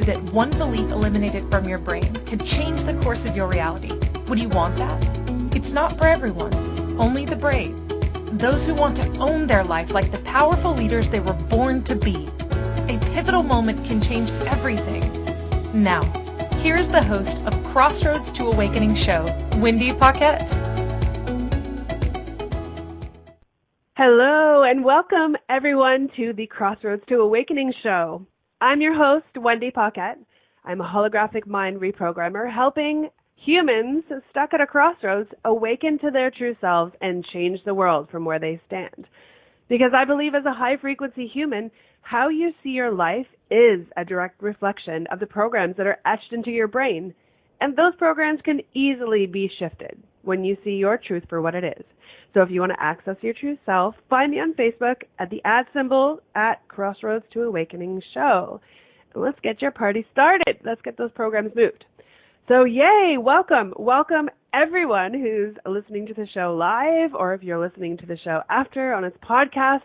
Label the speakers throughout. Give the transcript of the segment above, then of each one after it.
Speaker 1: knew that one belief eliminated from your brain could change the course of your reality, would you want that? It's not for everyone, only the brave. Those who want to own their life like the powerful leaders they were born to be. A pivotal moment can change everything. Now, here's the host of Crossroads to Awakening show, Wendy Paquette.
Speaker 2: Hello and welcome everyone to the Crossroads to Awakening show. I'm your host, Wendy Paquette. I'm a holographic mind reprogrammer helping humans stuck at a crossroads awaken to their true selves and change the world from where they stand. Because I believe as a high-frequency human, how you see your life is a direct reflection of the programs that are etched into your brain. And those programs can easily be shifted when you see your truth for what it is. So if you want to access your true self, find me on Facebook at the @ at Crossroads to Awakening show. And let's get your party started. Let's get those programs moved. So yay, welcome everyone who's listening to the show live, or if you're listening to the show after on its podcast.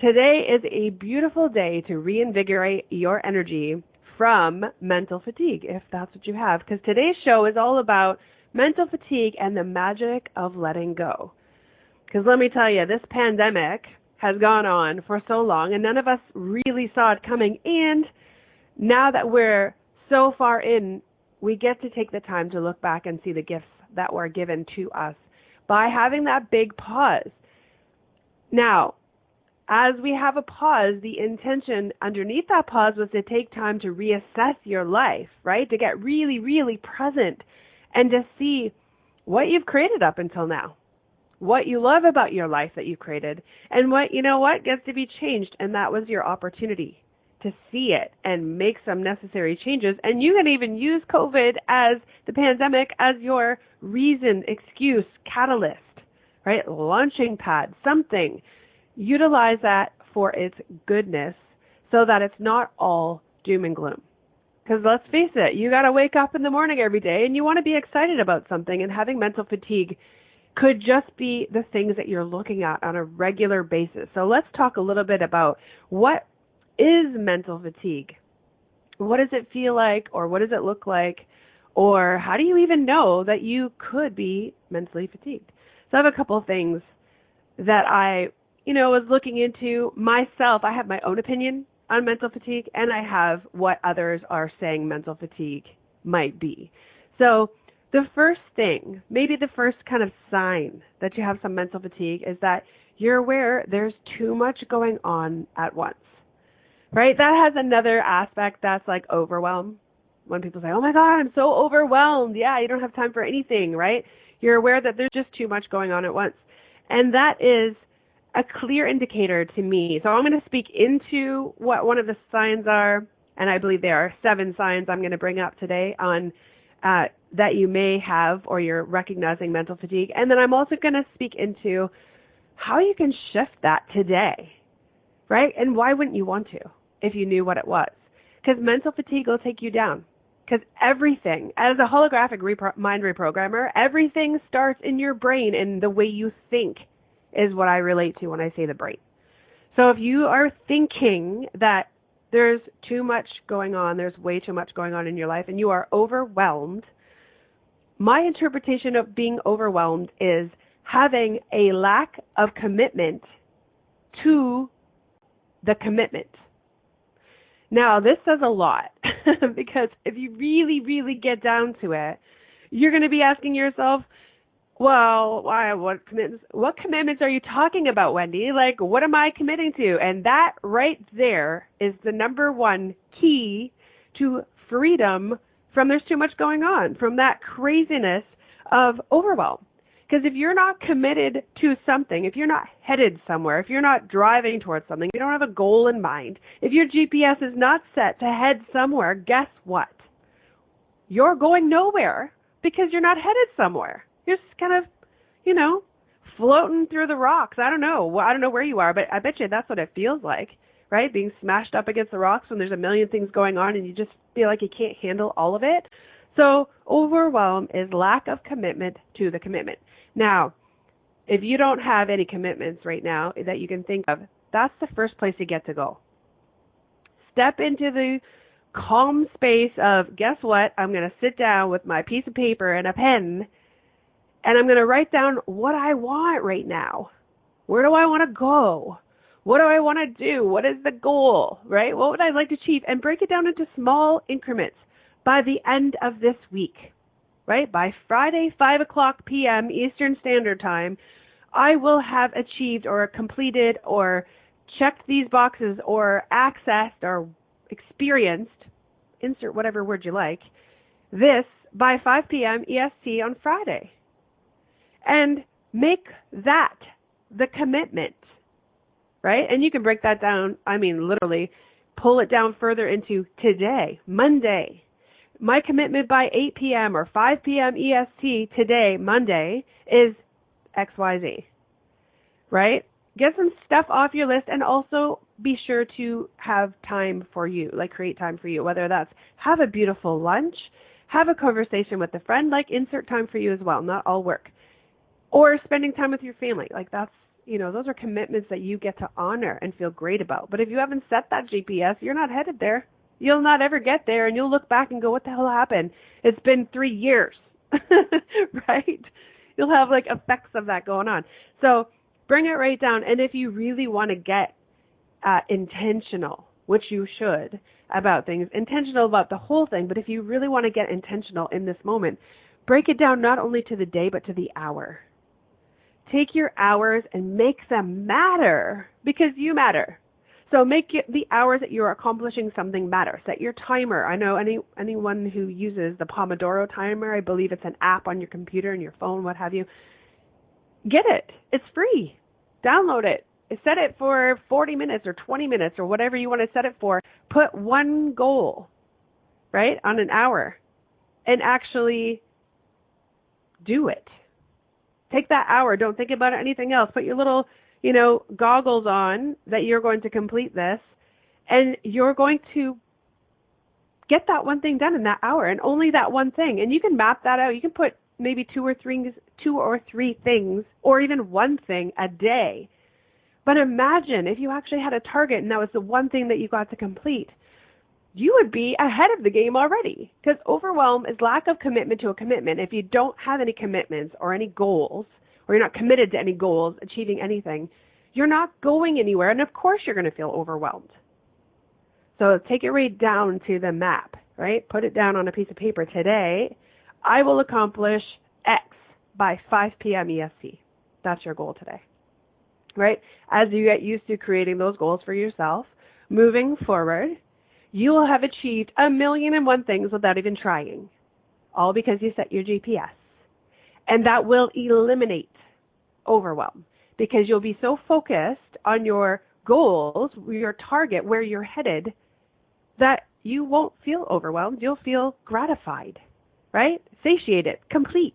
Speaker 2: Today is a beautiful day to reinvigorate your energy from mental fatigue, if that's what you have, because today's show is all about mental fatigue and the magic of letting go. Because let me tell you, this pandemic has gone on for so long, and none of us really saw it coming. And now that we're so far in, we get to take the time to look back and see the gifts that were given to us by having that big pause. Now, as we have a pause, the intention underneath that pause was to take time to reassess your life, right? To get really, really present and to see what you've created up until now, what you love about your life that you created, and what gets to be changed. And that was your opportunity to see it and make some necessary changes. And you can even use COVID as the pandemic as your reason, excuse, catalyst, right? Launching pad, something. Utilize that for its goodness so that it's not all doom and gloom. Because let's face it, you got to wake up in the morning every day and you want to be excited about something, and having mental fatigue could just be the things that you're looking at on a regular basis. So let's talk a little bit about what is mental fatigue. What does it feel like, or what does it look like, or how do you even know that you could be mentally fatigued? So I have a couple of things that I was looking into myself. I have my own opinion on mental fatigue, and I have what others are saying mental fatigue might be. So the first thing, maybe the first kind of sign that you have some mental fatigue, is that you're aware there's too much going on at once, right? That has another aspect that's like overwhelm. When people say, oh my God, I'm so overwhelmed. Yeah, you don't have time for anything, right? You're aware that there's just too much going on at once. And that is a clear indicator to me. So I'm going to speak into what one of the signs are, and I believe there are 7 signs I'm going to bring up today on that you may have, or you're recognizing mental fatigue. And then I'm also going to speak into how you can shift that today, right? And why wouldn't you want to if you knew what it was? Because mental fatigue will take you down. Because everything, as a holographic mind reprogrammer, everything starts in your brain, and the way you think is what I relate to when I say the brain. So if you are thinking that there's too much going on, there's way too much going on in your life, and you are overwhelmed, my interpretation of being overwhelmed is having a lack of commitment to the commitment. Now, this says a lot because if you really, really get down to it, you're going to be asking yourself, well, what commitments are you talking about, Wendy? Like, what am I committing to? And that right there is the number one key to freedom from there's too much going on, from that craziness of overwhelm. Because if you're not committed to something, if you're not headed somewhere, if you're not driving towards something, you don't have a goal in mind, if your GPS is not set to head somewhere, guess what? You're going nowhere because you're not headed somewhere. You're just kind of, floating through the rocks. I don't know where you are, but I bet you that's what it feels like, right? Being smashed up against the rocks when there's a million things going on and you just feel like you can't handle all of it. So overwhelm is lack of commitment to the commitment. Now, if you don't have any commitments right now that you can think of, that's the first place you get to go. Step into the calm space of, guess what? I'm going to sit down with my piece of paper and a pen, and I'm going to write down what I want right now. Where do I want to go? What do I want to do? What is the goal, right? What would I like to achieve? And break it down into small increments by the end of this week, right? By Friday, 5 o'clock p.m. Eastern Standard Time, I will have achieved or completed or checked these boxes or accessed or experienced, insert whatever word you like, this by 5 p.m. EST on Friday. And make that the commitment, right? And you can break that down, literally pull it down further into today, Monday. My commitment by 8 p.m. or 5 p.m. EST today, Monday, is XYZ, right? Get some stuff off your list, and also be sure to have time for you, like create time for you, whether that's have a beautiful lunch, have a conversation with a friend, like insert time for you as well, not all work, or spending time with your family. Like that's, those are commitments that you get to honor and feel great about. But if you haven't set that GPS, you're not headed there. You'll not ever get there, and you'll look back and go, what the hell happened? It's been 3 years, right? You'll have like effects of that going on. So bring it right down. And if you really want to get intentional, which you should, about things, intentional about the whole thing, but if you really want to get intentional in this moment, break it down not only to the day, but to the hour. Take your hours and make them matter, because you matter. So make the hours that you're accomplishing something matter. Set your timer. I know anyone who uses the Pomodoro timer, I believe it's an app on your computer and your phone, what have you. Get it. It's free. Download it. Set it for 40 minutes or 20 minutes or whatever you want to set it for. Put one goal, right, on an hour, and actually do it. Take that hour. Don't think about anything else. Put your little, goggles on that you're going to complete this, and you're going to get that one thing done in that hour, and only that one thing. And you can map that out. You can put maybe two or three things, or even one thing a day. But imagine if you actually had a target and that was the one thing that you got to complete. You would be ahead of the game already, because overwhelm is lack of commitment to a commitment. If you don't have any commitments or any goals, or you're not committed to any goals, achieving anything, you're not going anywhere, and of course you're going to feel overwhelmed. So take it right down to the map, right? Put it down on a piece of paper. Today, I will accomplish X by 5 p.m. EST. That's your goal today, right? As you get used to creating those goals for yourself, moving forward, you will have achieved 1,000,001 things without even trying, all because you set your GPS. And that will eliminate overwhelm, because you'll be so focused on your goals, your target, where you're headed, that you won't feel overwhelmed. You'll feel gratified, right? Satiated, complete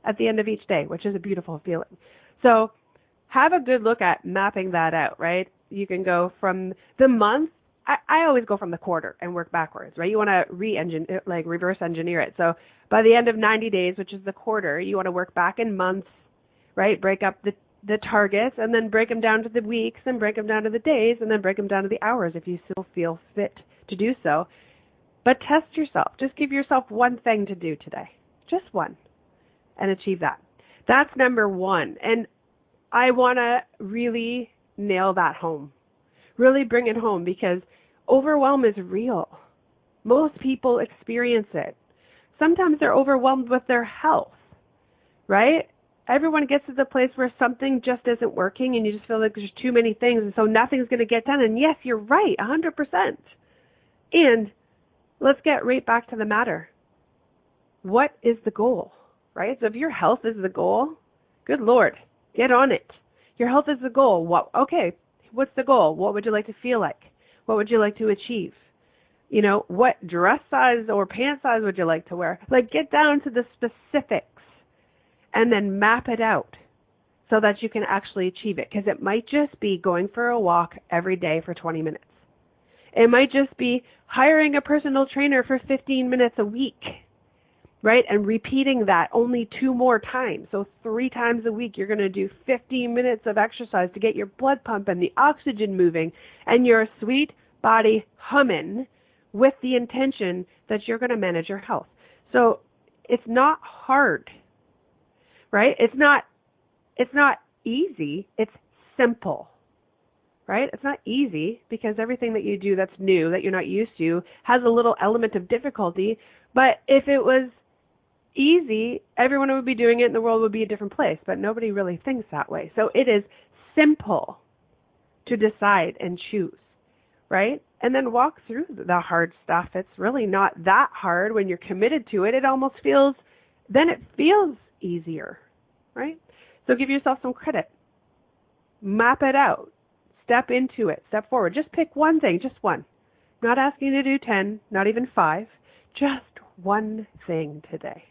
Speaker 2: at the end of each day, which is a beautiful feeling. So have a good look at mapping that out, right? You can go from the month. I always go from the quarter and work backwards, right? You want to reverse engineer it. So by the end of 90 days, which is the quarter, you want to work back in months, right? Break up the targets, and then break them down to the weeks, and break them down to the days, and then break them down to the hours if you still feel fit to do so. But test yourself. Just give yourself one thing to do today, just one, and achieve that. That's number one. And I want to really nail that home, really bring it home, because overwhelm is real. Most people experience it. Sometimes they're overwhelmed with their health, right? Everyone gets to the place where something just isn't working, and you just feel like there's too many things, and so nothing's going to get done. And yes, you're right, 100%. And let's get right back to the matter. What is the goal, right? So if your health is the goal, good Lord, get on it. Your health is the goal. Okay, what's the goal? What would you like to feel like? What would you like to achieve? What dress size or pant size would you like to wear? Like, get down to the specifics and then map it out so that you can actually achieve it. Because it might just be going for a walk every day for 20 minutes. It might just be hiring a personal trainer for 15 minutes a week, right? And repeating that only 2 more times. So 3 times a week, you're going to do 15 minutes of exercise to get your blood pumping, the oxygen moving, and your sweet body humming with the intention that you're going to manage your health. So it's not hard, right? It's not easy. It's simple, right? It's not easy because everything that you do that's new, that you're not used to, has a little element of difficulty. But if it was easy, everyone would be doing it and the world would be a different place. But nobody really thinks that way. So it is simple to decide and choose, right? And then walk through the hard stuff. It's really not that hard when you're committed to it. It almost feels easier, right? So give yourself some credit. Map it out. Step into it. Step forward. Just pick one thing, just one. I'm not asking you to do 10, not even 5. Just one thing today,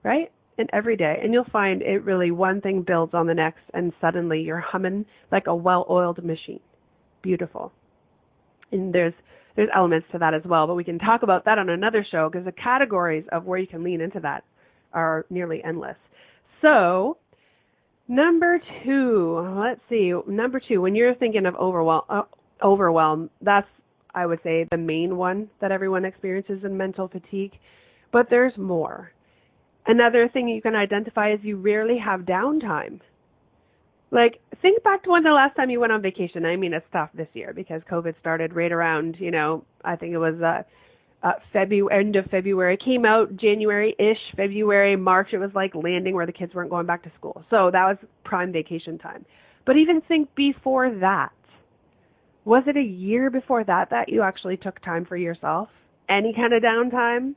Speaker 2: right? And every day. And you'll find it really, one thing builds on the next, and suddenly you're humming like a well-oiled machine. Beautiful. And there's elements to that as well, but we can talk about that on another show because the categories of where you can lean into that are nearly endless. So, number 2, let's see. Number 2, when you're thinking of overwhelm, that's, I would say, the main one that everyone experiences in mental fatigue. But there's more. Another thing you can identify is you rarely have downtime. Like, think back to when the last time you went on vacation. I mean, it's tough this year because COVID started right around, I think it was end of February. It came out January-ish, February, March. It was like landing where the kids weren't going back to school. So that was prime vacation time. But even think before that. Was it a year before that you actually took time for yourself? Any kind of downtime?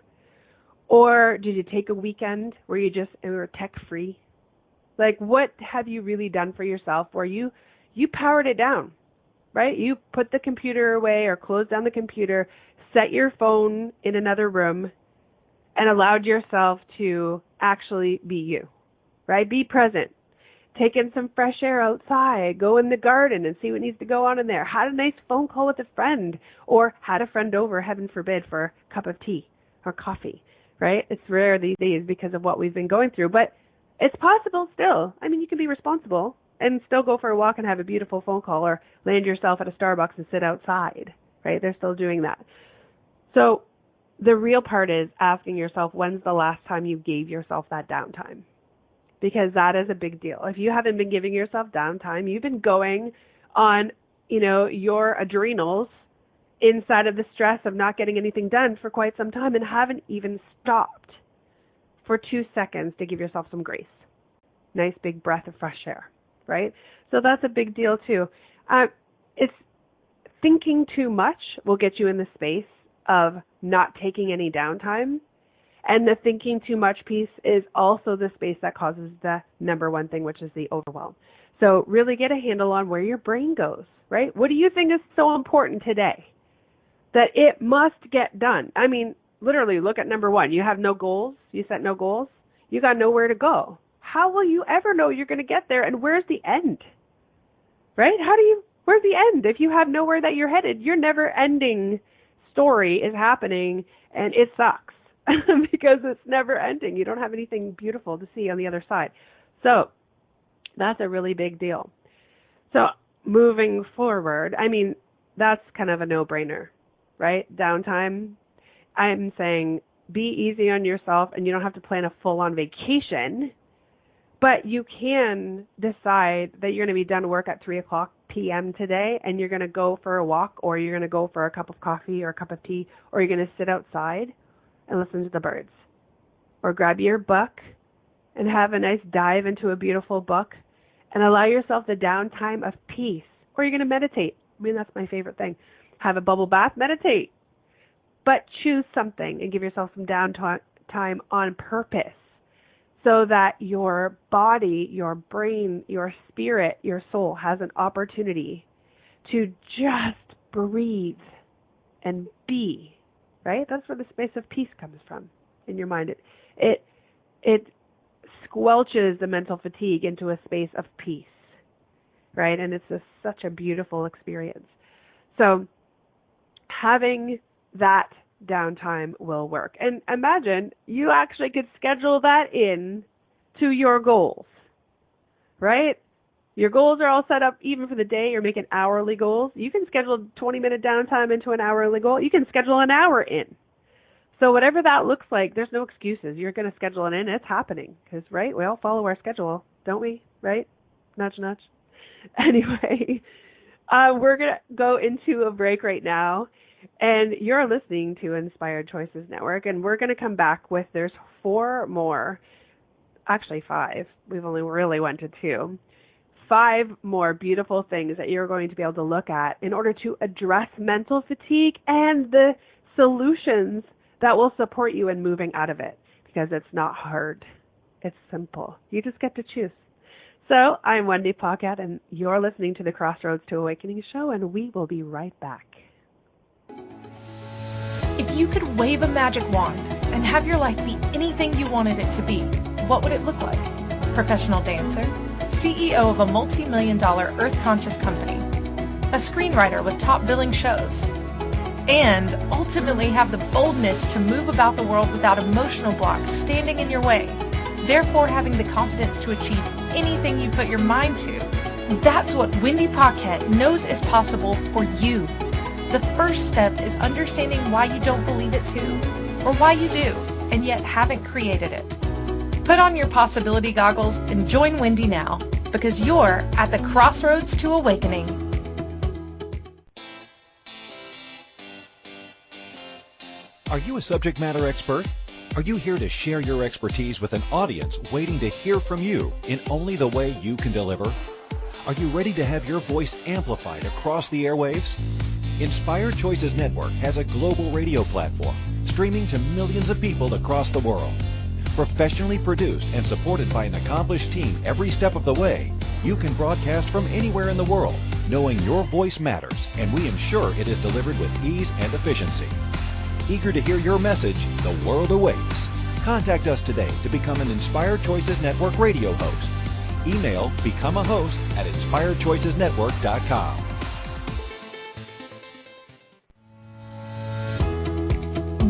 Speaker 2: Or did you take a weekend where you were tech-free? Like, what have you really done for yourself where you powered it down, right? You put the computer away or closed down the computer, set your phone in another room, and allowed yourself to actually be you, right? Be present. Take in some fresh air outside. Go in the garden and see what needs to go on in there. Had a nice phone call with a friend, or had a friend over, heaven forbid, for a cup of tea or coffee, right? It's rare these days because of what we've been going through, but it's possible still. I mean, you can be responsible and still go for a walk and have a beautiful phone call, or land yourself at a Starbucks and sit outside, right? They're still doing that. So the real part is asking yourself, when's the last time you gave yourself that downtime? Because that is a big deal. If you haven't been giving yourself downtime, you've been going on, your adrenals inside of the stress of not getting anything done for quite some time and haven't even stopped for 2 seconds to give yourself some grace. Nice big breath of fresh air, right? So that's a big deal too. It's thinking too much will get you in the space of not taking any downtime. And the thinking too much piece is also the space that causes the number one thing, which is the overwhelm. So really get a handle on where your brain goes, right? What do you think is so important today that it must get done? I mean, literally look at number 1. You have no goals. You set no goals. You got nowhere to go. How will you ever know you're going to get there? And where's the end? Right? Where's the end? If you have nowhere that you're headed, your never ending story is happening and it sucks because it's never ending. You don't have anything beautiful to see on the other side. So that's a really big deal. So moving forward, I mean, that's kind of a no-brainer, right? Downtime. I'm saying be easy on yourself, and you don't have to plan a full-on vacation, but you can decide that you're going to be done work at 3 o'clock p.m. today, and you're going to go for a walk, or you're going to go for a cup of coffee or a cup of tea, or you're going to sit outside and listen to the birds, or grab your book and have a nice dive into a beautiful book and allow yourself the downtime of peace, or you're going to meditate. I mean, that's my favorite thing. Have a bubble bath, meditate. But choose something and give yourself some downtime on purpose so that your body, your brain, your spirit, your soul has an opportunity to just breathe and be, right? That's where the space of peace comes from in your mind. It squelches the mental fatigue into a space of peace, right? And it's such a beautiful experience. So having that downtime will work. And imagine you actually could schedule that in to your goals, right? Your goals are all set up even for the day. You're making hourly goals. You can schedule 20-minute downtime into an hourly goal. You can schedule an hour in. So whatever that looks like, there's no excuses. You're going to schedule it in. It's happening. Because, right, we all follow our schedule, don't we? Right? Nudge, nudge. Anyway, we're going to go into a break right now. And you're listening to Inspired Choices Network. And we're going to come back with, there's 4 more. Actually 5. We've only really went to 2. 5 more beautiful things that you're going to be able to look at in order to address mental fatigue and the solutions that will support you in moving out of it, because it's not hard. It's simple. You just get to choose. So I'm Wendy Paquette, and you're listening to the Crossroads to Awakening show, and we will be right back.
Speaker 1: If you could wave a magic wand and have your life be anything you wanted it to be, what would it look like? Professional dancer, CEO of a multi-million-dollar earth-conscious company, a screenwriter with top billing shows, and ultimately have the boldness to move about the world without emotional blocks standing in your way, therefore having the confidence to achieve anything you put your mind to. That's what Wendy Paquette knows is possible for you. The first step is understanding why you don't believe it too, or why you do, and yet haven't created it. Put on your possibility goggles and join Wendy now, because you're at the Crossroads to Awakening.
Speaker 3: Are you a subject matter expert? Are you here to share your expertise with an audience waiting to hear from you in only the way you can deliver? Are you ready to have your voice amplified across the airwaves? Inspired Choices Network has a global radio platform streaming to millions of people across the world. Professionally produced and supported by an accomplished team every step of the way, you can broadcast from anywhere in the world, knowing your voice matters, and we ensure it is delivered with ease and efficiency. Eager to hear your message, the world awaits. Contact us today to become an Inspired Choices Network radio host. Email becomeahost@inspiredchoicesnetwork.com.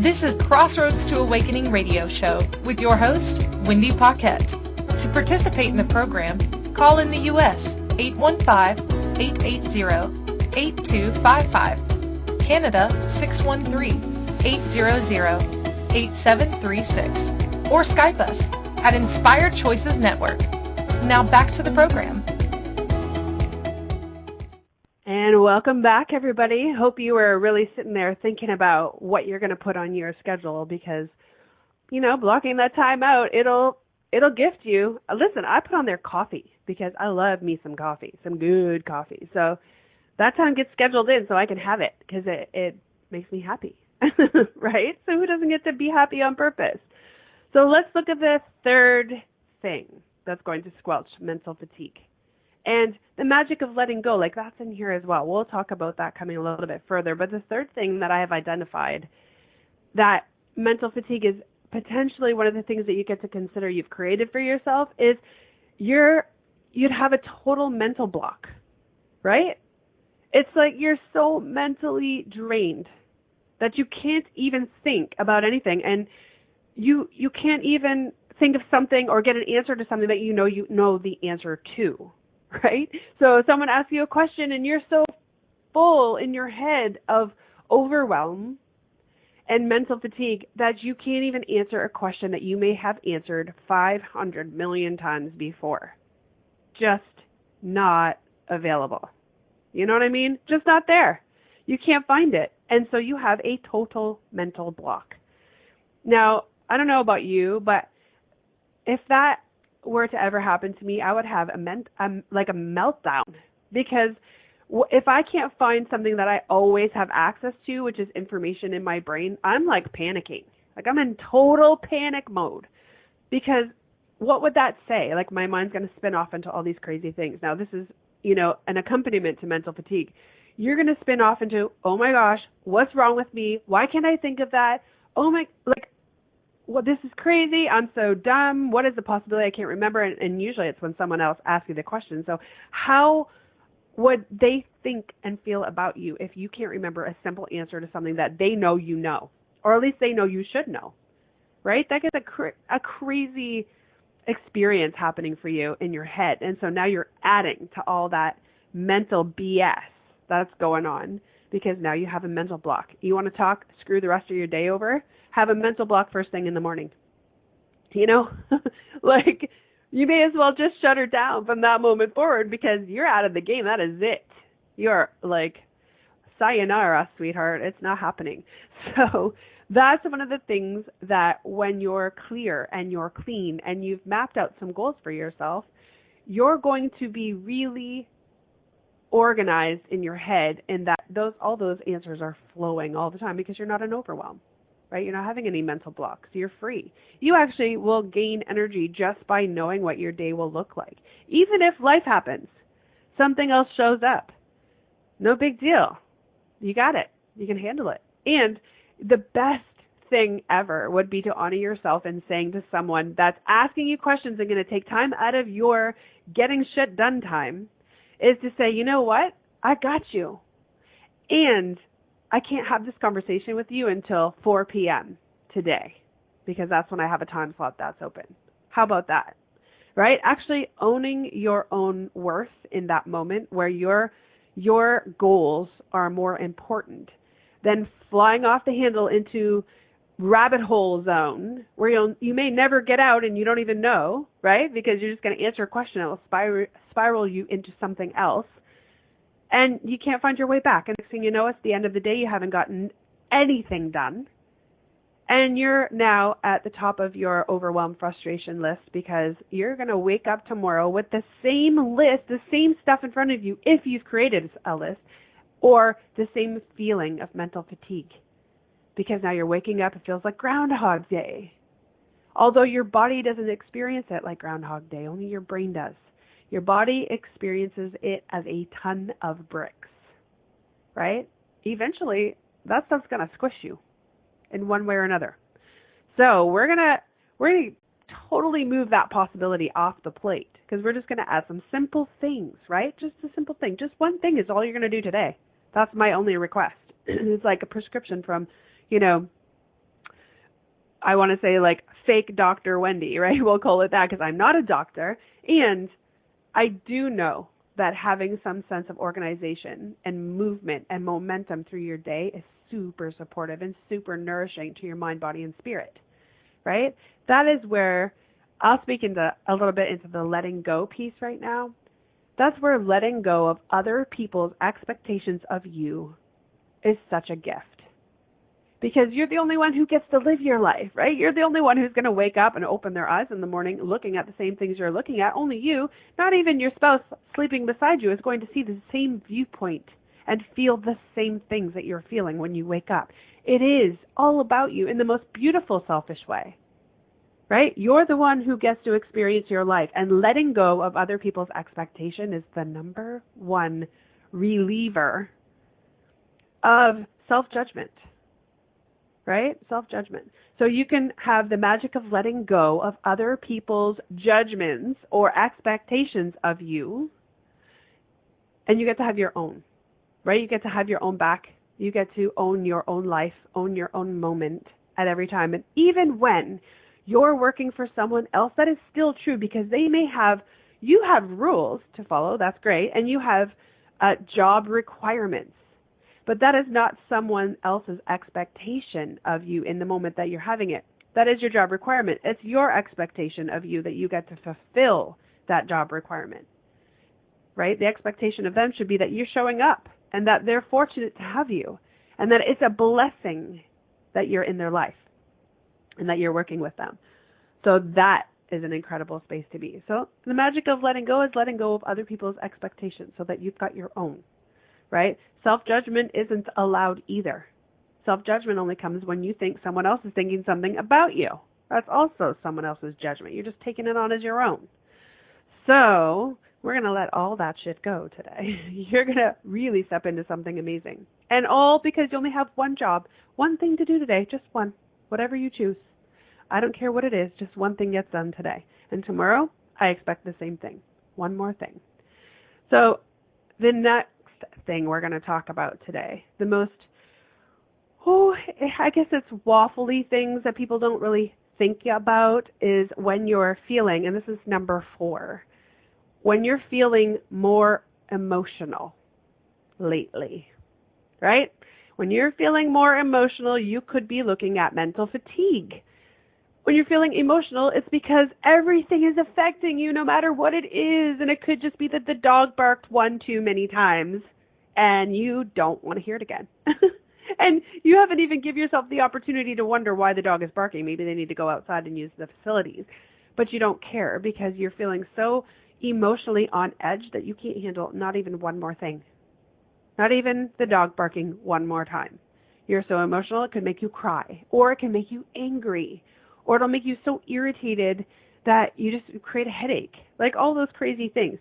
Speaker 1: This is Crossroads to Awakening radio show with your host, Wendy Paquette. To participate in the program, call in the U.S. 815-880-8255, Canada 613-800-8736, or Skype us at Inspired Choices Network. Now back to the program.
Speaker 2: And welcome back, everybody. Hope you were really sitting there thinking about what you're going to put on your schedule, because, you know, blocking that time out, it'll gift you. Listen, I put on there coffee because I love me some coffee, some good coffee. So that time gets scheduled in so I can have it because it makes me happy, right? So who doesn't get to be happy on purpose? So let's look at the third thing that's going to squelch mental fatigue. And the magic of letting go, like that's in here as well. We'll talk about that coming a little bit further. But the third thing that I have identified that mental fatigue is potentially one of the things that you get to consider you've created for yourself is you'd have a total mental block, right? It's like you're so mentally drained that you can't even think about anything. And you can't even think of something or get an answer to something that you know the answer to. Right? So someone asks you a question and you're so full in your head of overwhelm and mental fatigue that you can't even answer a question that you may have answered 500 million times before. Just not available. You know what I mean? Just not there. You can't find it. And so you have a total mental block. Now, I don't know about you, but if that were to ever happen to me, I would have a meltdown, because if I can't find something that I always have access to, which is information in my brain, I'm like panicking. Like I'm in total panic mode, because what would that say? Like my mind's going to spin off into all these crazy things. Now this is, an accompaniment to mental fatigue. You're going to spin off into, oh my gosh, what's wrong with me? Why can't I think of that? Well, this is crazy. I'm so dumb. What is the possibility? I can't remember. And usually it's when someone else asks you the question. So how would they think and feel about you if you can't remember a simple answer to something that they know you know, or at least they know you should know, right? That gets a crazy experience happening for you in your head. And so now you're adding to all that mental BS that's going on because now you have a mental block. You want to talk, screw the rest of your day over, have a mental block first thing in the morning. You know, like you may as well just shut her down from that moment forward because you're out of the game. That is it. You're like, sayonara, sweetheart. It's not happening. So that's one of the things that when you're clear and you're clean and you've mapped out some goals for yourself, you're going to be really organized in your head and that all those answers are flowing all the time because you're not in overwhelm, right? You're not having any mental blocks. You're free. You actually will gain energy just by knowing what your day will look like. Even if life happens, something else shows up. No big deal. You got it. You can handle it. And the best thing ever would be to honor yourself and saying to someone that's asking you questions and going to take time out of your getting shit done time is to say, you know what? I got you. And I can't have this conversation with you until 4 p.m. today because that's when I have a time slot that's open. How about that? Right? Actually owning your own worth in that moment where your goals are more important than flying off the handle into rabbit hole zone where you may never get out and you don't even know, right? Because you're just going to answer a question that will spiral you into something else and you can't find your way back. And next thing you know, it's the end of the day, you haven't gotten anything done. And you're now at the top of your overwhelmed frustration list because you're going to wake up tomorrow with the same list, the same stuff in front of you if you've created a list, or the same feeling of mental fatigue. Because now you're waking up, it feels like Groundhog Day. Although your body doesn't experience it like Groundhog Day, only your brain does. Your body experiences it as a ton of bricks, right? Eventually, that stuff's going to squish you in one way or another. So we're gonna totally move that possibility off the plate because we're just gonna add some simple things, right? Just a simple thing. Just one thing is all you're gonna do today. That's my only request. It's like a prescription from, I want to say like fake Dr. Wendy, right? We'll call it that because I'm not a doctor. And I do know that having some sense of organization and movement and momentum through your day is super supportive and super nourishing to your mind, body, and spirit, right? That is where I'll speak a little bit into the letting go piece right now. That's where letting go of other people's expectations of you is such a gift. Because you're the only one who gets to live your life, right? You're the only one who's going to wake up and open their eyes in the morning looking at the same things you're looking at. Only you, not even your spouse sleeping beside you, is going to see the same viewpoint and feel the same things that you're feeling when you wake up. It is all about you in the most beautiful, selfish way, right? You're the one who gets to experience your life, and letting go of other people's expectation is the number one reliever of self-judgment, right? Self-judgment. So you can have the magic of letting go of other people's judgments or expectations of you, and you get to have your own. Right? You get to have your own back. You get to own your own life, own your own moment at every time. And even when you're working for someone else, that is still true because you have rules to follow. That's great. And you have job requirements. But that is not someone else's expectation of you in the moment that you're having it. That is your job requirement. It's your expectation of you that you get to fulfill that job requirement. Right? The expectation of them should be that you're showing up and that they're fortunate to have you and that it's a blessing that you're in their life and that you're working with them. So that is an incredible space to be. So the magic of letting go is letting go of other people's expectations so that you've got your own, right? Self-judgment isn't allowed either. Self-judgment only comes when you think someone else is thinking something about you. That's also someone else's judgment. You're just taking it on as your own. So we're going to let all that shit go today. You're going to really step into something amazing. And all because you only have one job, one thing to do today, just one, whatever you choose. I don't care what it is, just one thing gets done today. And tomorrow, I expect the same thing, one more thing. So the next thing we're going to talk about today, the most, I guess it's waffly things that people don't really think about is when you're feeling, and this is number 4, when you're feeling more emotional lately, right? When you're feeling more emotional, you could be looking at mental fatigue. When you're feeling emotional, it's because everything is affecting you no matter what it is. And it could just be that the dog barked one too many times and you don't want to hear it again. And you haven't even given yourself the opportunity to wonder why the dog is barking. Maybe they need to go outside and use the facilities. But you don't care because you're feeling so emotionally on edge that you can't handle not even one more thing. Not even the dog barking one more time. You're so emotional it could make you cry, or it can make you angry, or it'll make you so irritated that you just create a headache. Like all those crazy things.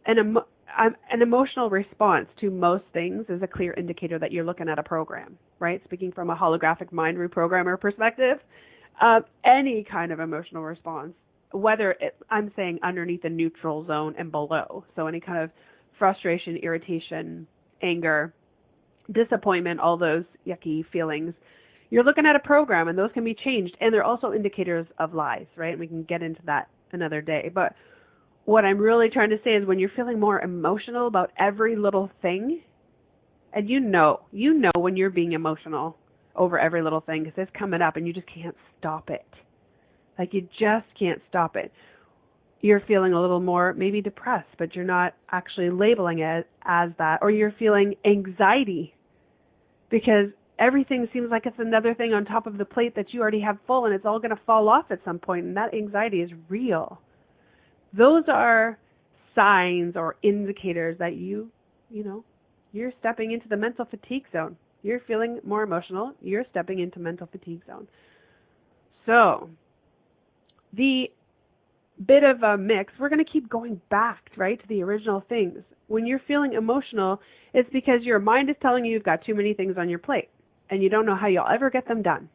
Speaker 2: An emotional response to most things is a clear indicator that you're looking at a program, right? Speaking from a holographic mind reprogrammer perspective, any kind of emotional response, whether I'm saying underneath the neutral zone and below, so any kind of frustration, irritation, anger, disappointment, all those yucky feelings, you're looking at a program, and those can be changed, and they're also indicators of lies, right? And we can get into that another day. But what I'm really trying to say is when you're feeling more emotional about every little thing, and you know when you're being emotional over every little thing because it's coming up and you just can't stop it. Like you just can't stop it. You're feeling a little more maybe depressed, but you're not actually labeling it as that. Or you're feeling anxiety because everything seems like it's another thing on top of the plate that you already have full and it's all going to fall off at some point, and that anxiety is real. Those are signs or indicators that you're stepping into the mental fatigue zone. You're feeling more emotional. You're stepping into mental fatigue zone. So the bit of a mix, we're going to keep going back, right, to the original things. When you're feeling emotional, it's because your mind is telling you you've got too many things on your plate and you don't know how you'll ever get them done.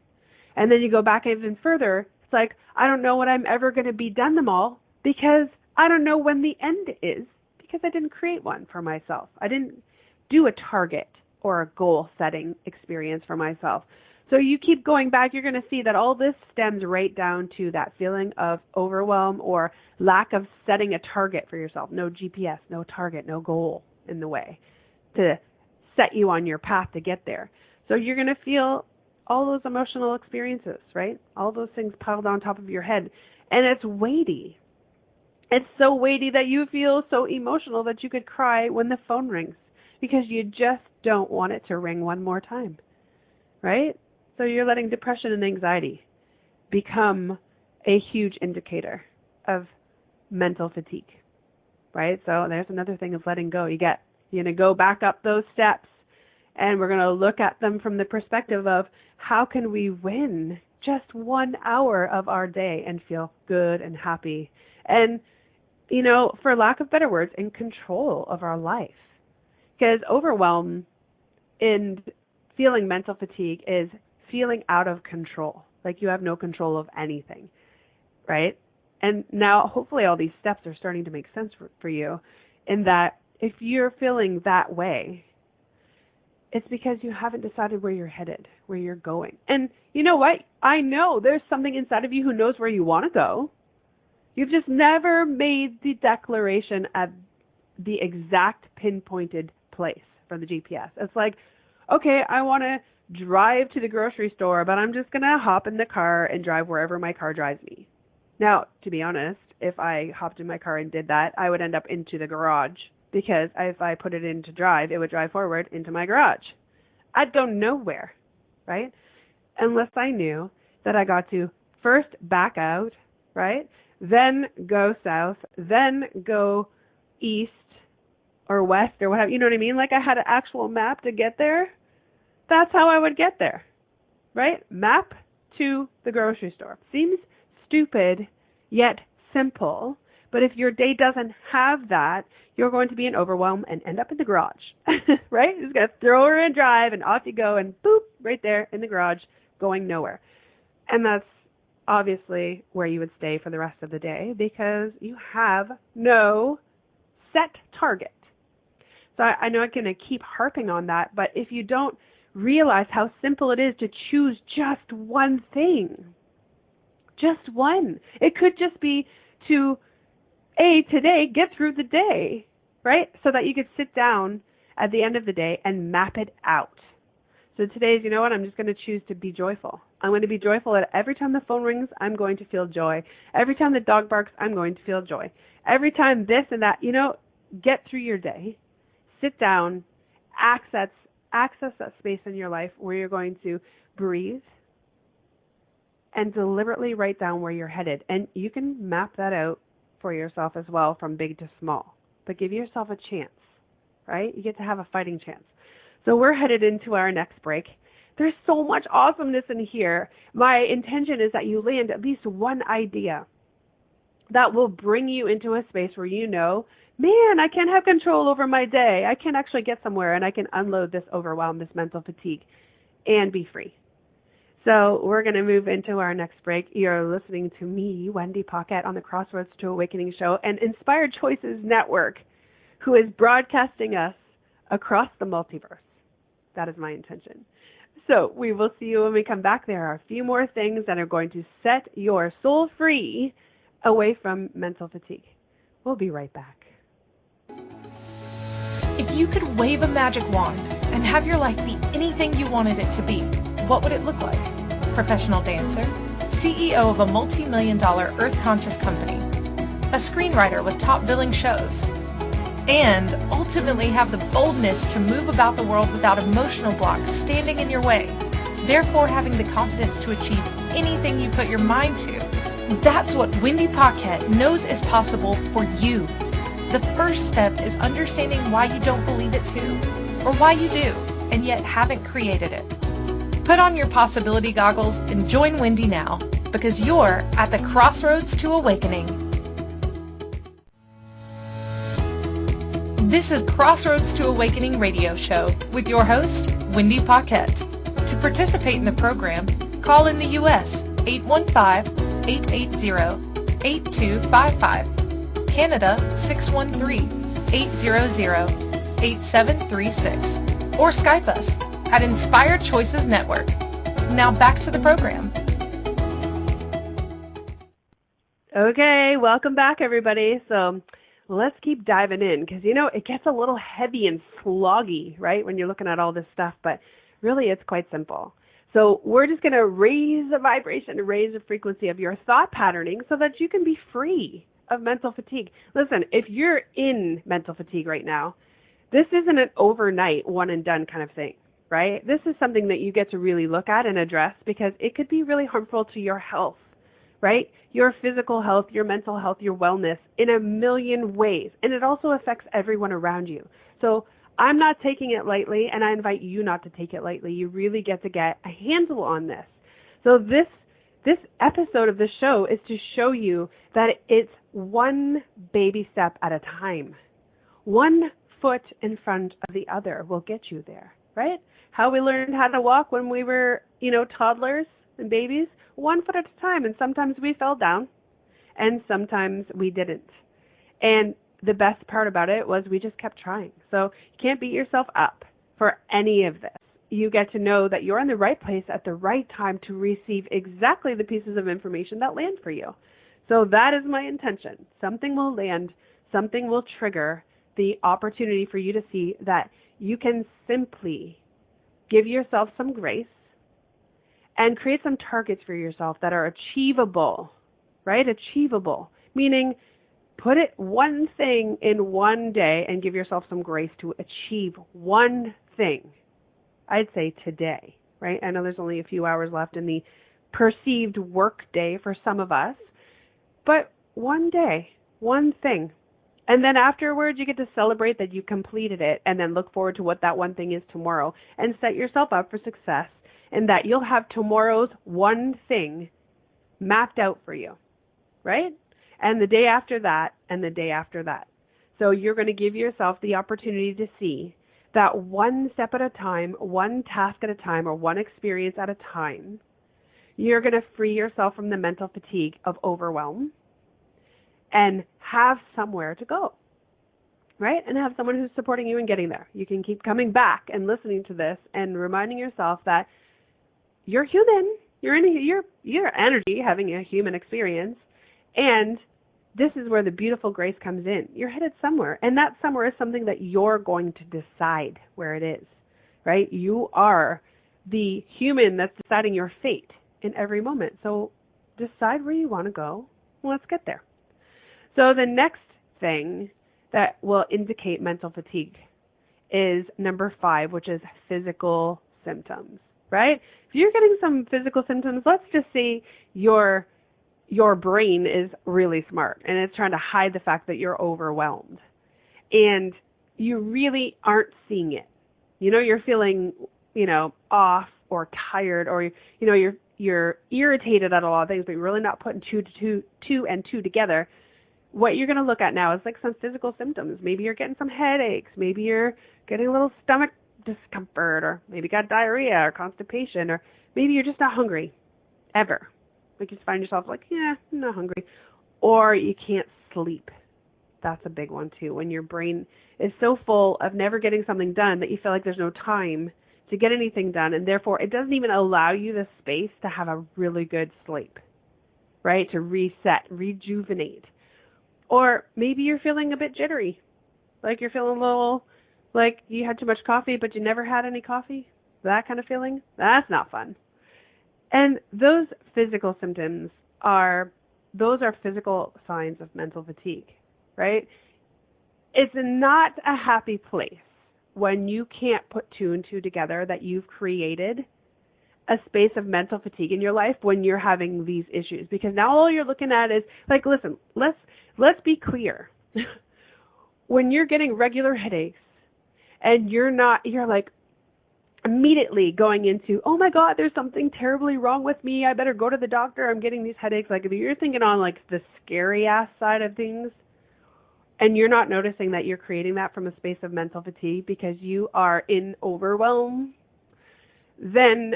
Speaker 2: And then you go back even further. It's like, I don't know when I'm ever going to be done them all because I don't know when the end is because I didn't create one for myself. I didn't do a target or a goal setting experience for myself. So you keep going back, you're going to see that all this stems right down to that feeling of overwhelm or lack of setting a target for yourself. No GPS, no target, no goal in the way to set you on your path to get there. So you're going to feel all those emotional experiences, right? All those things piled on top of your head. And it's weighty. It's so weighty that you feel so emotional that you could cry when the phone rings because you just don't want it to ring one more time, right? So you're letting depression and anxiety become a huge indicator of mental fatigue, right? So there's another thing of letting go. You're going to go back up those steps, and we're going to look at them from the perspective of how can we win just 1 hour of our day and feel good and happy and, for lack of better words, in control of our life. Because overwhelm and feeling mental fatigue is feeling out of control, like you have no control of anything, right? And now hopefully all these steps are starting to make sense for you in that if you're feeling that way, it's because you haven't decided where you're headed, where you're going. And you know what? I know there's something inside of you who knows where you want to go. You've just never made the declaration at the exact pinpointed place for the GPS. It's like, okay, I want to drive to the grocery store, but I'm just going to hop in the car and drive wherever my car drives me. Now, to be honest, if I hopped in my car and did that, I would end up into the garage because if I put it in to drive, it would drive forward into my garage. I'd go nowhere, right? Unless I knew that I got to first back out, right? Then go south, then go east or west or whatever. You know what I mean? Like I had an actual map to get there. That's how I would get there, right? Map to the grocery store. Seems stupid, yet simple. But if your day doesn't have that, you're going to be in overwhelm and end up in the garage, right? You're just going to throw her in drive and off you go and boop, right there in the garage, going nowhere. And that's obviously where you would stay for the rest of the day because you have no set target. So I know I'm going to keep harping on that, but if you don't realize how simple it is to choose just one thing, Just one. It could just be to, today, get through the day, right? So that you could sit down at the end of the day and map it out. So today's, you know what, I'm just going to choose to be joyful. I'm going to be joyful that every time the phone rings, I'm going to feel joy. Every time the dog barks, I'm going to feel joy. Every time this and that, get through your day, sit down, access that space in your life where you're going to breathe and deliberately write down where you're headed. And you can map that out for yourself as well from big to small. But give yourself a chance, right? You get to have a fighting chance. So we're headed into our next break. There's so much awesomeness in here. My intention is that you land at least one idea that will bring you into a space where man, I can't have control over my day. I can actually get somewhere and I can unload this overwhelm, this mental fatigue, and be free. So we're going to move into our next break. You're listening to me, Wendy Paquette, on the Crossroads to Awakening show and Inspired Choices Network, who is broadcasting us across the multiverse. That is my intention. So we will see you when we come back. There are a few more things that are going to set your soul free away from mental fatigue. We'll be right back.
Speaker 1: If you could wave a magic wand and have your life be anything you wanted it to be, what would it look like? Professional dancer, CEO of a multi-million-dollar earth-conscious company, a screenwriter with top billing shows, and ultimately have the boldness to move about the world without emotional blocks standing in your way, therefore having the confidence to achieve anything you put your mind to. That's what Wendy Paquette knows is possible for you. The first step is understanding why you don't believe it too, or why you do, and yet haven't created it. Put on your possibility goggles and join Wendy now, because you're at the Crossroads to Awakening. This is Crossroads to Awakening radio show with your host, Wendy Paquette. To participate in the program, call in the U.S. 815-880-8255, Canada 613-800-8736, or Skype us at Inspired Choices Network. Now back to the program.
Speaker 2: Okay, welcome back, everybody. So let's keep diving in because, it gets a little heavy and sloggy, right, when you're looking at all this stuff, but really it's quite simple. So we're just going to raise the vibration, raise the frequency of your thought patterning so that you can be free of mental fatigue. Listen, if you're in mental fatigue right now, this isn't an overnight one and done kind of thing, right? This is something that you get to really look at and address because it could be really harmful to your health, right? Your physical health, your mental health, your wellness in a million ways. And it also affects everyone around you. So I'm not taking it lightly, and I invite you not to take it lightly. You really get to get a handle on this. So this episode of the show is to show you that it's one baby step at a time. One foot in front of the other will get you there, right? How we learned how to walk when we were, toddlers and babies, one foot at a time. And sometimes we fell down and sometimes we didn't. And the best part about it was we just kept trying. So you can't beat yourself up for any of this. You get to know that you're in the right place at the right time to receive exactly the pieces of information that land for you. So that is my intention. Something will land, something will trigger the opportunity for you to see that you can simply give yourself some grace and create some targets for yourself that are achievable, right? Achievable, meaning put it one thing in one day and give yourself some grace to achieve one thing. I'd say today, right? I know there's only a few hours left in the perceived work day for some of us, but one day, one thing. And then afterwards, you get to celebrate that you completed it and then look forward to what that one thing is tomorrow and set yourself up for success and that you'll have tomorrow's one thing mapped out for you, right? And the day after that and the day after that. So you're going to give yourself the opportunity to see that one step at a time, one task at a time, or one experience at a time, you're going to free yourself from the mental fatigue of overwhelm and have somewhere to go, right? And have someone who's supporting you in getting there. You can keep coming back and listening to this and reminding yourself that you're human. You're in your energy having a human experience, and this is where the beautiful grace comes in. You're headed somewhere, and that somewhere is something that you're going to decide where it is, right? You are the human that's deciding your fate in every moment. So decide where you want to go. Let's get there. So the next thing that will indicate mental fatigue is number 5, which is physical symptoms, right? If you're getting some physical symptoms, let's just say your brain is really smart and it's trying to hide the fact that you're overwhelmed and you really aren't seeing it. You're feeling, off or tired, or, you're irritated at a lot of things, but you're really not putting two and two together. What you're going to look at now is like some physical symptoms. Maybe you're getting some headaches. Maybe you're getting a little stomach discomfort, or maybe got diarrhea or constipation, or maybe you're just not hungry ever. Like you just find yourself like, I'm not hungry. Or you can't sleep. That's a big one too. When your brain is so full of never getting something done that you feel like there's no time to get anything done, and therefore it doesn't even allow you the space to have a really good sleep, right? To reset, rejuvenate. Or maybe you're feeling a bit jittery, like you're feeling a little like you had too much coffee but you never had any coffee. That kind of feeling, that's not fun. And those physical symptoms are physical signs of mental fatigue, right? It's not a happy place when you can't put 2 and 2 together, that you've created a space of mental fatigue in your life when you're having these issues. Because now all you're looking at is, like, listen, let's be clear. When you're getting regular headaches and you're like immediately going into, oh my God, there's something terribly wrong with me. I better go to the doctor. I'm getting these headaches. Like if you're thinking on like the scary ass side of things, and you're not noticing that you're creating that from a space of mental fatigue because you are in overwhelm, then,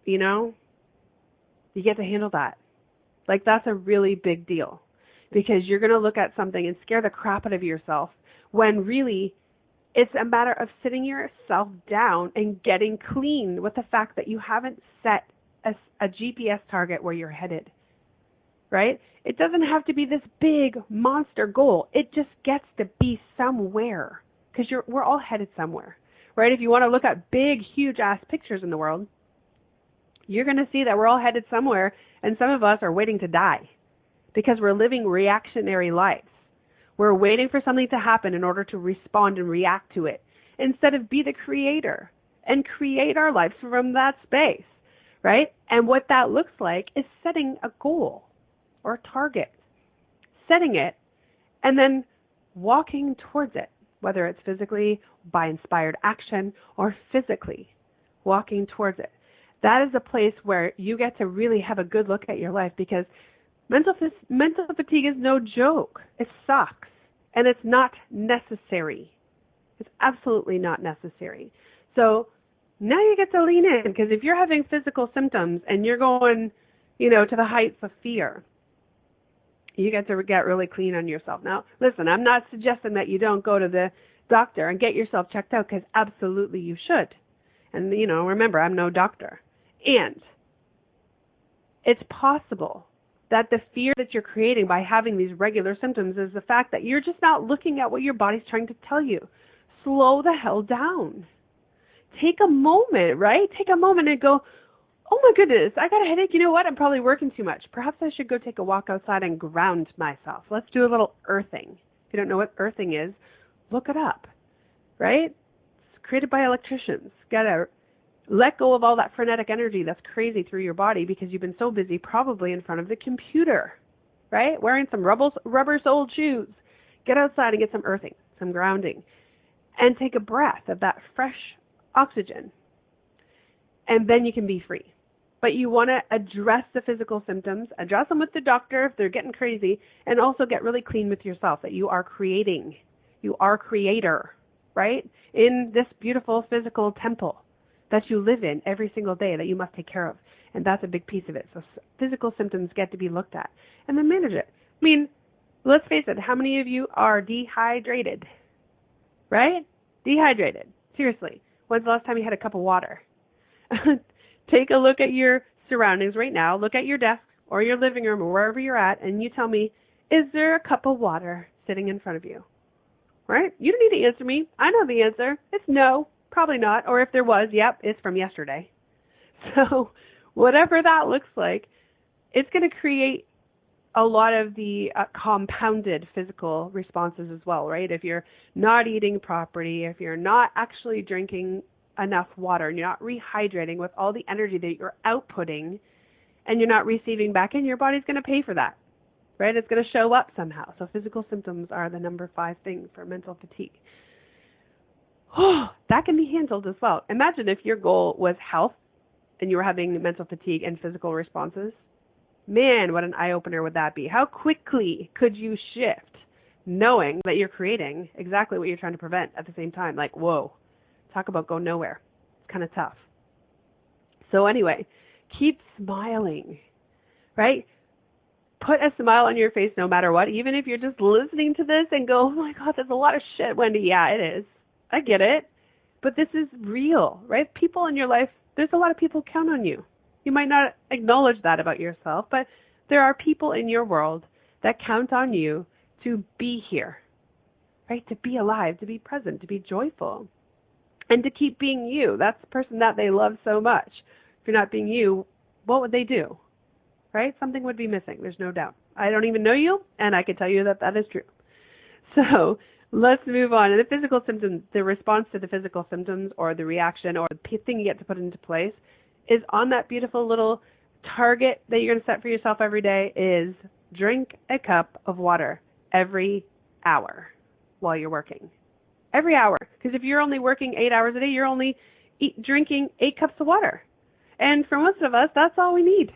Speaker 2: you get to handle that. Like that's a really big deal, because you're going to look at something and scare the crap out of yourself when really it's a matter of sitting yourself down and getting clean with the fact that you haven't set a GPS target where you're headed, right? It doesn't have to be this big monster goal. It just gets to be somewhere, because we're all headed somewhere, right? If you want to look at big, huge ass pictures in the world, you're going to see that we're all headed somewhere, and some of us are waiting to die because we're living reactionary lives. We're waiting for something to happen in order to respond and react to it, instead of be the creator and create our lives from that space, right? And what that looks like is setting a goal or target, setting it, and then walking towards it, whether it's physically by inspired action or physically walking towards it. That is a place where you get to really have a good look at your life, because mental fatigue is no joke. It sucks, and it's not necessary. It's absolutely not necessary. So now you get to lean in, because if you're having physical symptoms and you're going, to the heights of fear, you get to get really clean on yourself. Now, listen, I'm not suggesting that you don't go to the doctor and get yourself checked out, because absolutely you should. And, remember, I'm no doctor. And it's possible that the fear that you're creating by having these regular symptoms is the fact that you're just not looking at what your body's trying to tell you. Slow the hell down. Take a moment, right? Take a moment and go, oh my goodness, I got a headache. You know what? I'm probably working too much. Perhaps I should go take a walk outside and ground myself. Let's do a little earthing. If you don't know what earthing is, look it up, right? It's created by electricians. Got to let go of all that frenetic energy that's crazy through your body because you've been so busy probably in front of the computer, right? Wearing some rubber-soled shoes. Get outside and get some earthing, some grounding, and take a breath of that fresh oxygen. And then you can be free. But you want to address the physical symptoms, address them with the doctor if they're getting crazy, and also get really clean with yourself, that you are creating. You are creator, right? In this beautiful physical temple that you live in every single day that you must take care of. And that's a big piece of it. So physical symptoms get to be looked at and then manage it. I mean, let's face it, how many of you are dehydrated? Right? Dehydrated. Seriously. When's the last time you had a cup of water? Take a look at your surroundings right now, look at your desk or your living room or wherever you're at, and you tell me, is there a cup of water sitting in front of you? Right? You don't need to answer me. I know the answer. It's no, probably not. Or if there was, yep, it's from yesterday. So whatever that looks like, it's going to create a lot of the compounded physical responses as well, right? If you're not eating properly, if you're not actually drinking enough water, and you're not rehydrating with all the energy that you're outputting, and you're not receiving back in, your body's going to pay for that, right? It's going to show up somehow. So physical symptoms are the number 5 thing for mental fatigue. Oh, that can be handled as well. Imagine if your goal was health and you were having mental fatigue and physical responses. Man, what an eye-opener would that be? How quickly could you shift knowing that you're creating exactly what you're trying to prevent at the same time? Like, whoa, talk about go nowhere. It's kind of tough. So anyway, keep smiling, right? Put a smile on your face no matter what, even if you're just listening to this and go, oh my God, there's a lot of shit, Wendy. Yeah, it is. I get it. But this is real, right? People in your life, there's a lot of people count on you. You might not acknowledge that about yourself, but there are people in your world that count on you to be here, right? To be alive, to be present, to be joyful, and to keep being you. That's the person that they love so much. If you're not being you, what would they do, right? Something would be missing. There's no doubt. I don't even know you, and I can tell you that that is true. So let's move on. And the physical symptoms, the response to the physical symptoms or the reaction or the thing you get to put into place is on that beautiful little target that you're going to set for yourself every day is drink a cup of water every hour while you're working. Every hour. Because if you're only working 8 hours a day, you're only drinking 8 cups of water. And for most of us, that's all we need.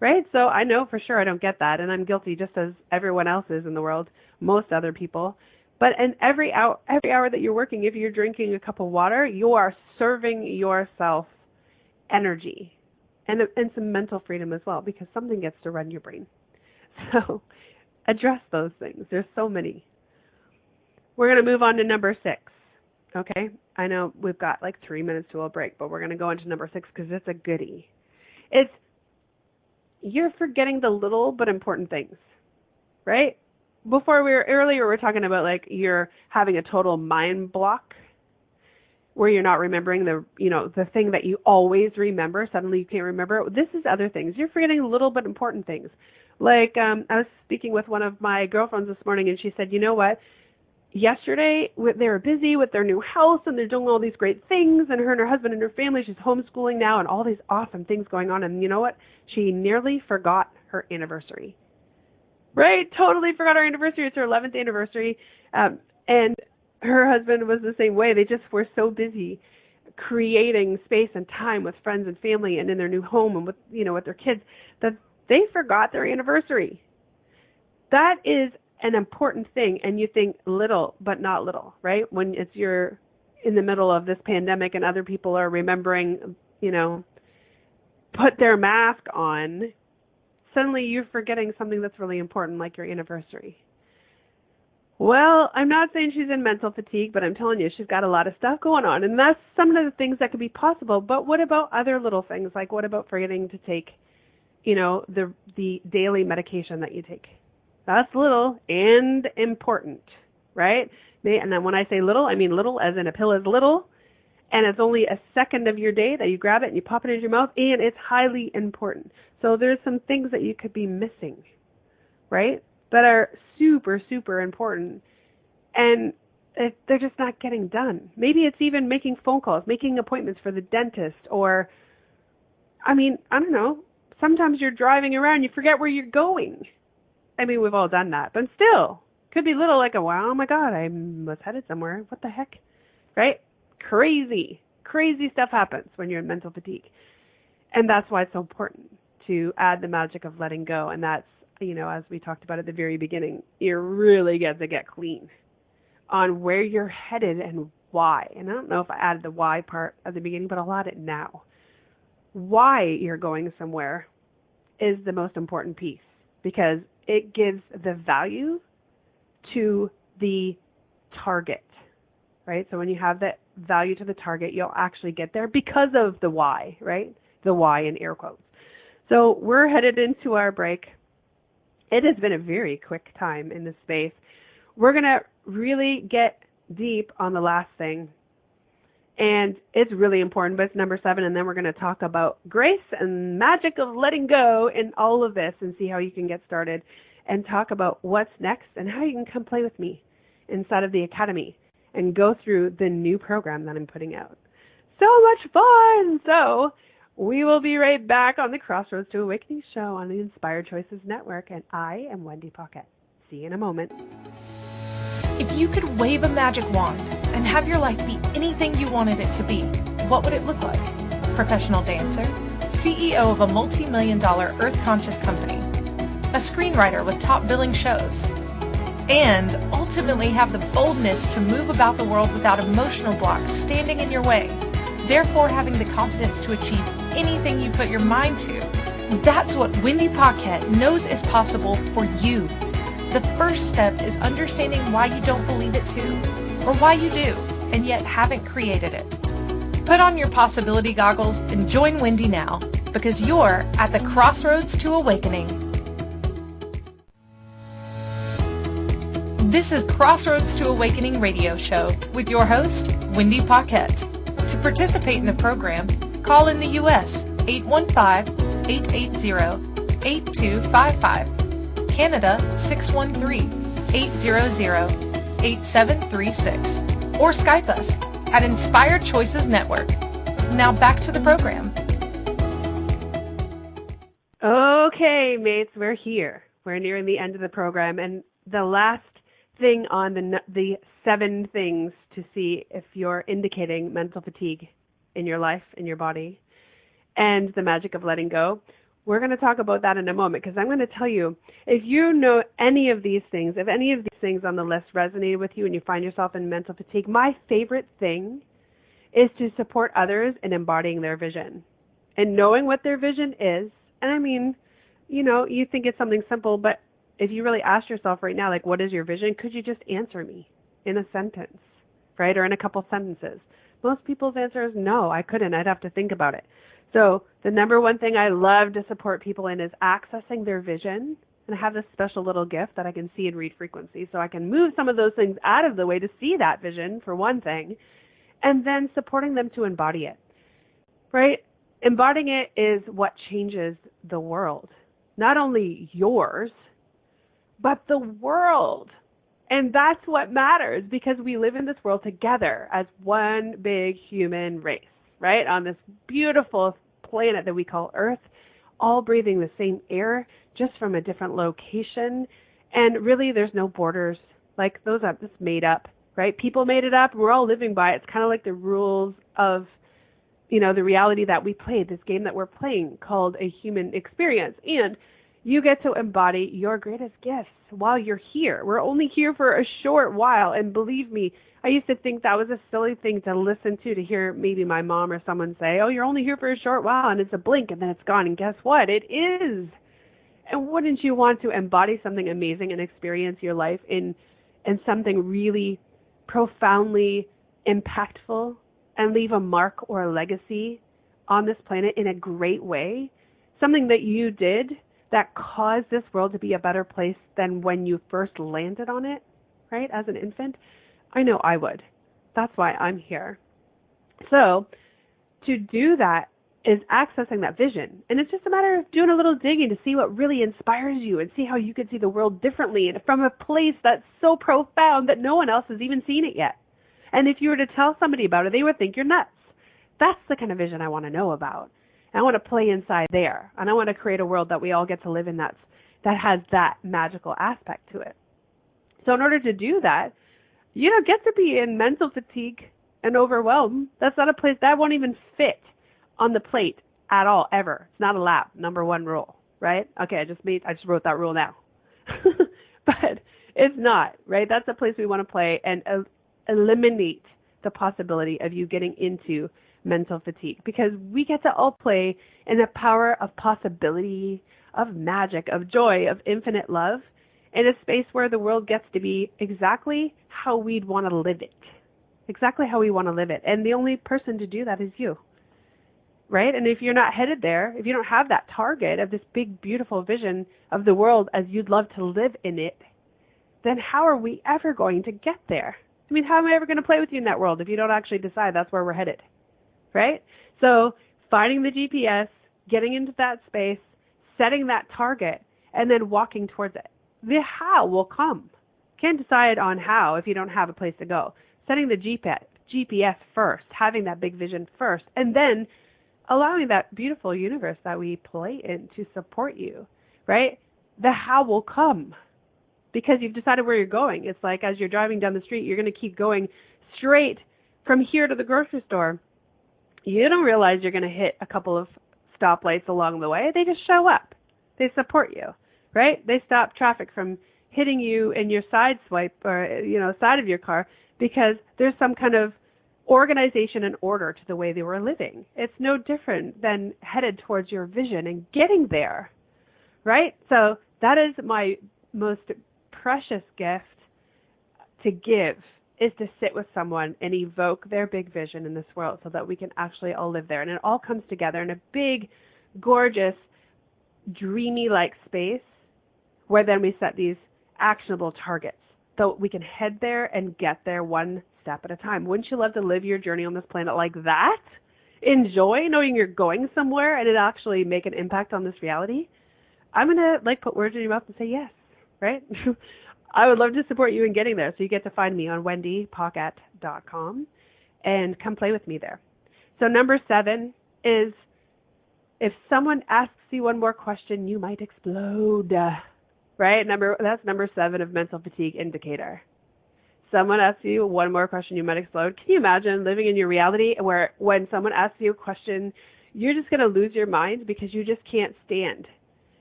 Speaker 2: Right? So I know for sure I don't get that, and I'm guilty just as everyone else is in the world, most other people. But in every hour that you're working, if you're drinking a cup of water, you are serving yourself energy and some mental freedom as well, because something gets to run your brain. So address those things. There's so many. We're going to move on to number 6. Okay? I know we've got like 3 minutes to a break, but we're going to go into number 6 because it's a goodie. It's you're forgetting the little but important things, right? Earlier we were talking about like you're having a total mind block where you're not remembering the thing that you always remember. Suddenly you can't remember. This is other things. You're forgetting little but important things. Like I was speaking with one of my girlfriends this morning, and she said, you know what? Yesterday they were busy with their new house and they're doing all these great things, and her husband and her family, she's homeschooling now and all these awesome things going on. And you know what? She nearly forgot her anniversary. Right? Totally forgot her anniversary. It's her 11th anniversary. And her husband was the same way. They just were so busy creating space and time with friends and family and in their new home and with their kids that they forgot their anniversary. That is an important thing, and you think little but not little, right? When you're in the middle of this pandemic and other people are remembering, put their mask on, suddenly you're forgetting something that's really important, like your anniversary. Well, I'm not saying she's in mental fatigue, but I'm telling you, she's got a lot of stuff going on, and that's some of the things that could be possible. But what about other little things? Like what about forgetting to take, the daily medication that you take? That's little and important, right? And then when I say little, I mean little as in a pill is little, and it's only a second of your day that you grab it and you pop it into your mouth, and it's highly important. So there's some things that you could be missing, right, that are super, super important, and they're just not getting done. Maybe it's even making phone calls, making appointments for the dentist, or, I don't know, sometimes you're driving around, you forget where you're going. We've all done that, but still, could be little, like wow, oh my God, I was headed somewhere. What the heck, right? Crazy stuff happens when you're in mental fatigue. And that's why it's so important to add the magic of letting go. And that's, as we talked about at the very beginning, you really get to get clean on where you're headed and why. And I don't know if I added the why part at the beginning, but I'll add it now. Why you're going somewhere is the most important piece, because it gives the value to the target, right? So when you have that value to the target, you'll actually get there because of the why, right? The why in air quotes. So we're headed into our break. It has been a very quick time in this space. We're going to really get deep on the last thing. And it's really important, but it's number 7. And then we're going to talk about grace and magic of letting go in all of this and see how you can get started and talk about what's next and how you can come play with me inside of the Academy and go through the new program that I'm putting out. So much fun! So we will be right back on the Crossroads to Awakening show on the Inspired Choices Network. And I am Wendy Paquette. See you in a moment.
Speaker 1: If you could wave a magic wand and have your life be anything you wanted it to be, what would it look like? Professional dancer, CEO of a multi-million-dollar earth-conscious company, a screenwriter with top billing shows, and ultimately have the boldness to move about the world without emotional blocks standing in your way, therefore having the confidence to achieve anything you put your mind to. That's what Wendy Paquette knows is possible for you. The first step is understanding why you don't believe it too, or why you do, and yet haven't created it. Put on your possibility goggles and join Wendy now, because you're at the Crossroads to Awakening. This is Crossroads to Awakening radio show with your host, Wendy Paquette. To participate in the program, call in the U.S. 815-880-8255. Canada 613-800-8736, or Skype us at Inspired Choices Network. Now back to the program.
Speaker 2: Okay, mates, we're here. We're nearing the end of the program, and the last thing on the 7 things to see if you're indicating mental fatigue in your life, in your body, and the magic of letting go. We're going to talk about that in a moment, because I'm going to tell you, if you know any of these things, if any of these things on the list resonated with you and you find yourself in mental fatigue, my favorite thing is to support others in embodying their vision and knowing what their vision is. And I mean, you think it's something simple, but if you really ask yourself right now, like, what is your vision? Could you just answer me in a sentence, right? Or in a couple sentences? Most people's answer is no, I couldn't. I'd have to think about it. So the number one thing I love to support people in is accessing their vision. And I have this special little gift that I can see and read frequency. So I can move some of those things out of the way to see that vision, for one thing, and then supporting them to embody it, right? Embodying it is what changes the world. Not only yours, but the world. And that's what matters, because we live in this world together as one big human race, right? On this beautiful planet that we call Earth, all breathing the same air, just from a different location. And really, there's no borders. Like, those are just made up, right? People made it up, and we're all living by it. It's kind of like the rules of, the reality that we play, this game that we're playing called a human experience. And you get to embody your greatest gifts while you're here. We're only here for a short while, and believe me, I used to think that was a silly thing to listen to hear maybe my mom or someone say, oh, you're only here for a short while, and it's a blink, and then it's gone. And guess what? It is. And wouldn't you want to embody something amazing and experience your life in something really profoundly impactful and leave a mark or a legacy on this planet in a great way? Something that you did that caused this world to be a better place than when you first landed on it, right, as an infant? I know I would. That's why I'm here. So to do that is accessing that vision. And it's just a matter of doing a little digging to see what really inspires you and see how you could see the world differently and from a place that's so profound that no one else has even seen it yet. And if you were to tell somebody about it, they would think you're nuts. That's the kind of vision I want to know about. And I want to play inside there. And I want to create a world that we all get to live in that has that magical aspect to it. So in order to do that, you don't get to be in mental fatigue and overwhelmed. That's not a place that won't even fit on the plate at all, ever. It's not allowed. Number 1 rule, right? Okay, I just wrote that rule now. But it's not, right? That's a place we want to play and eliminate the possibility of you getting into mental fatigue, because we get to all play in the power of possibility, of magic, of joy, of infinite love, in a space where the world gets to be exactly how we'd want to live it. Exactly how we want to live it. And the only person to do that is you. right? And if you're not headed there, if you don't have that target of this big, beautiful vision of the world as you'd love to live in it, then how are we ever going to get there? I mean, how am I ever going to play with you in that world if you don't actually decide that's where we're headed, right? So finding the GPS, getting into that space, setting that target, and then walking towards it. The how will come. Can't decide on how if you don't have a place to go. Setting the GPS first, having that big vision first, and then allowing that beautiful universe that we play in to support you, right? The how will come because you've decided where you're going. It's like as you're driving down the street, you're going to keep going straight from here to the grocery store. You don't realize you're going to hit a couple of stoplights along the way. They just show up. They support you, right? They stop traffic from hitting you in your side swipe or, side of your car because there's some kind of organization and order to the way they were living. It's no different than headed towards your vision and getting there, right? So that is my most precious gift to give, is to sit with someone and evoke their big vision in this world so that we can actually all live there. And it all comes together in a big, gorgeous, dreamy-like space where then we set these actionable targets so we can head there and get there one step at a time. Wouldn't you love to live your journey on this planet like that? Enjoy knowing you're going somewhere and it actually make an impact on this reality? I'm going to put words in your mouth and say yes, right? I would love to support you in getting there. So you get to find me on wendypaquette.com and come play with me there. So number 7 is if someone asks you one more question, you might explode, right? That's number 7 of mental fatigue indicator. Someone asks you one more question, you might explode. Can you imagine living in your reality where when someone asks you a question, you're just going to lose your mind because you just can't stand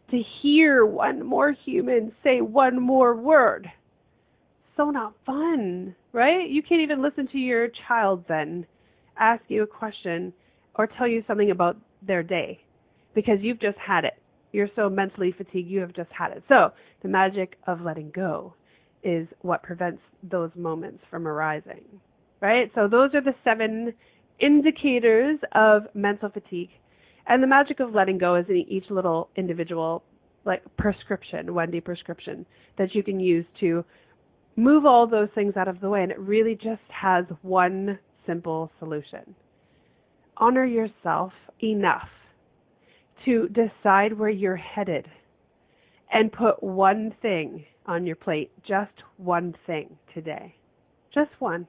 Speaker 2: to hear one more human say one more word? So not fun, right? You can't even listen to your child then ask you a question or tell you something about their day because you've just had it. You're so mentally fatigued, you have just had it. So the magic of letting go is what prevents those moments from arising, right? So those are the 7 indicators of mental fatigue. And the magic of letting go is in each little individual prescription, Wendy prescription, that you can use to move all those things out of the way. And it really just has one simple solution. Honor yourself enough to decide where you're headed and put one thing on your plate, just one thing today. Just one.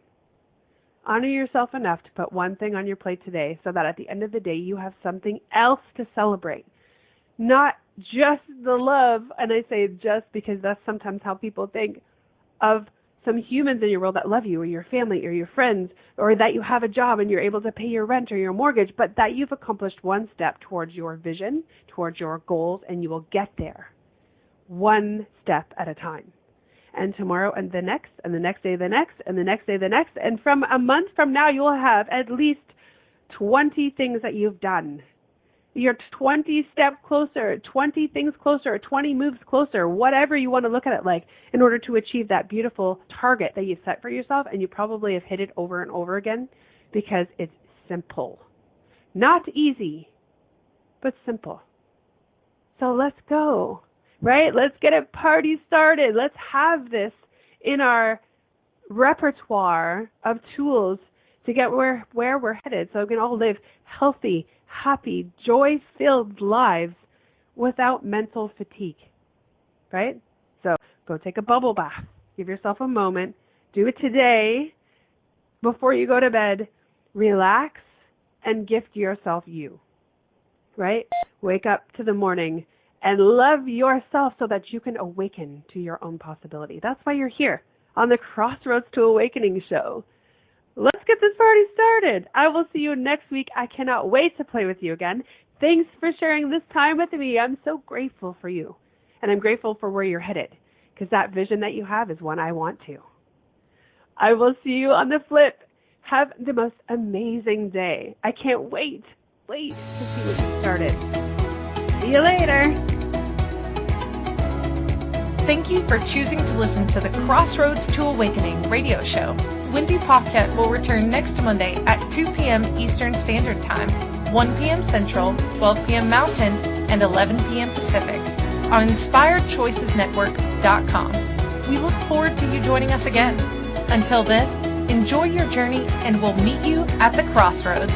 Speaker 2: Honor yourself enough to put one thing on your plate today so that at the end of the day you have something else to celebrate. Not just the love, and I say just because that's sometimes how people think of some humans in your world that love you or your family or your friends or that you have a job and you're able to pay your rent or your mortgage, but that you've accomplished one step towards your vision, towards your goals, and you will get there one step at a time. And tomorrow and the next and the next day the next and the next day the next. And from a month from now, you will have at least 20 things that you've done. You're 20 steps closer, 20 things closer, 20 moves closer, whatever you want to look at it like, in order to achieve that beautiful target that you've set for yourself. And you probably have hit it over and over again because it's simple. Not easy, but simple. So let's go. Right? Let's get a party started. Let's have this in our repertoire of tools to get where we're headed so we can all live healthy, happy, joy-filled lives without mental fatigue. Right? So go take a bubble bath. Give yourself a moment. Do it today before you go to bed. Relax and gift yourself you. Right? Wake up to the morning and love yourself so that you can awaken to your own possibility. That's why you're here on the Crossroads to Awakening show. Let's get this party started. I will see you next week. I cannot wait to play with you again. Thanks for sharing this time with me. I'm so grateful for you. And I'm grateful for where you're headed because that vision that you have is one I want to. I will see you on the flip. Have the most amazing day. I can't wait to see what you started. See you later.
Speaker 1: Thank you for choosing to listen to the Crossroads to Awakening radio show. Wendy Paquette will return next Monday at 2 p.m. Eastern Standard Time. 1 p.m. Central, 12 p.m. Mountain, and 11 p.m. Pacific on InspiredChoicesNetwork.com. We look forward to you joining us again. Until then, enjoy your journey, and we'll meet you at the crossroads.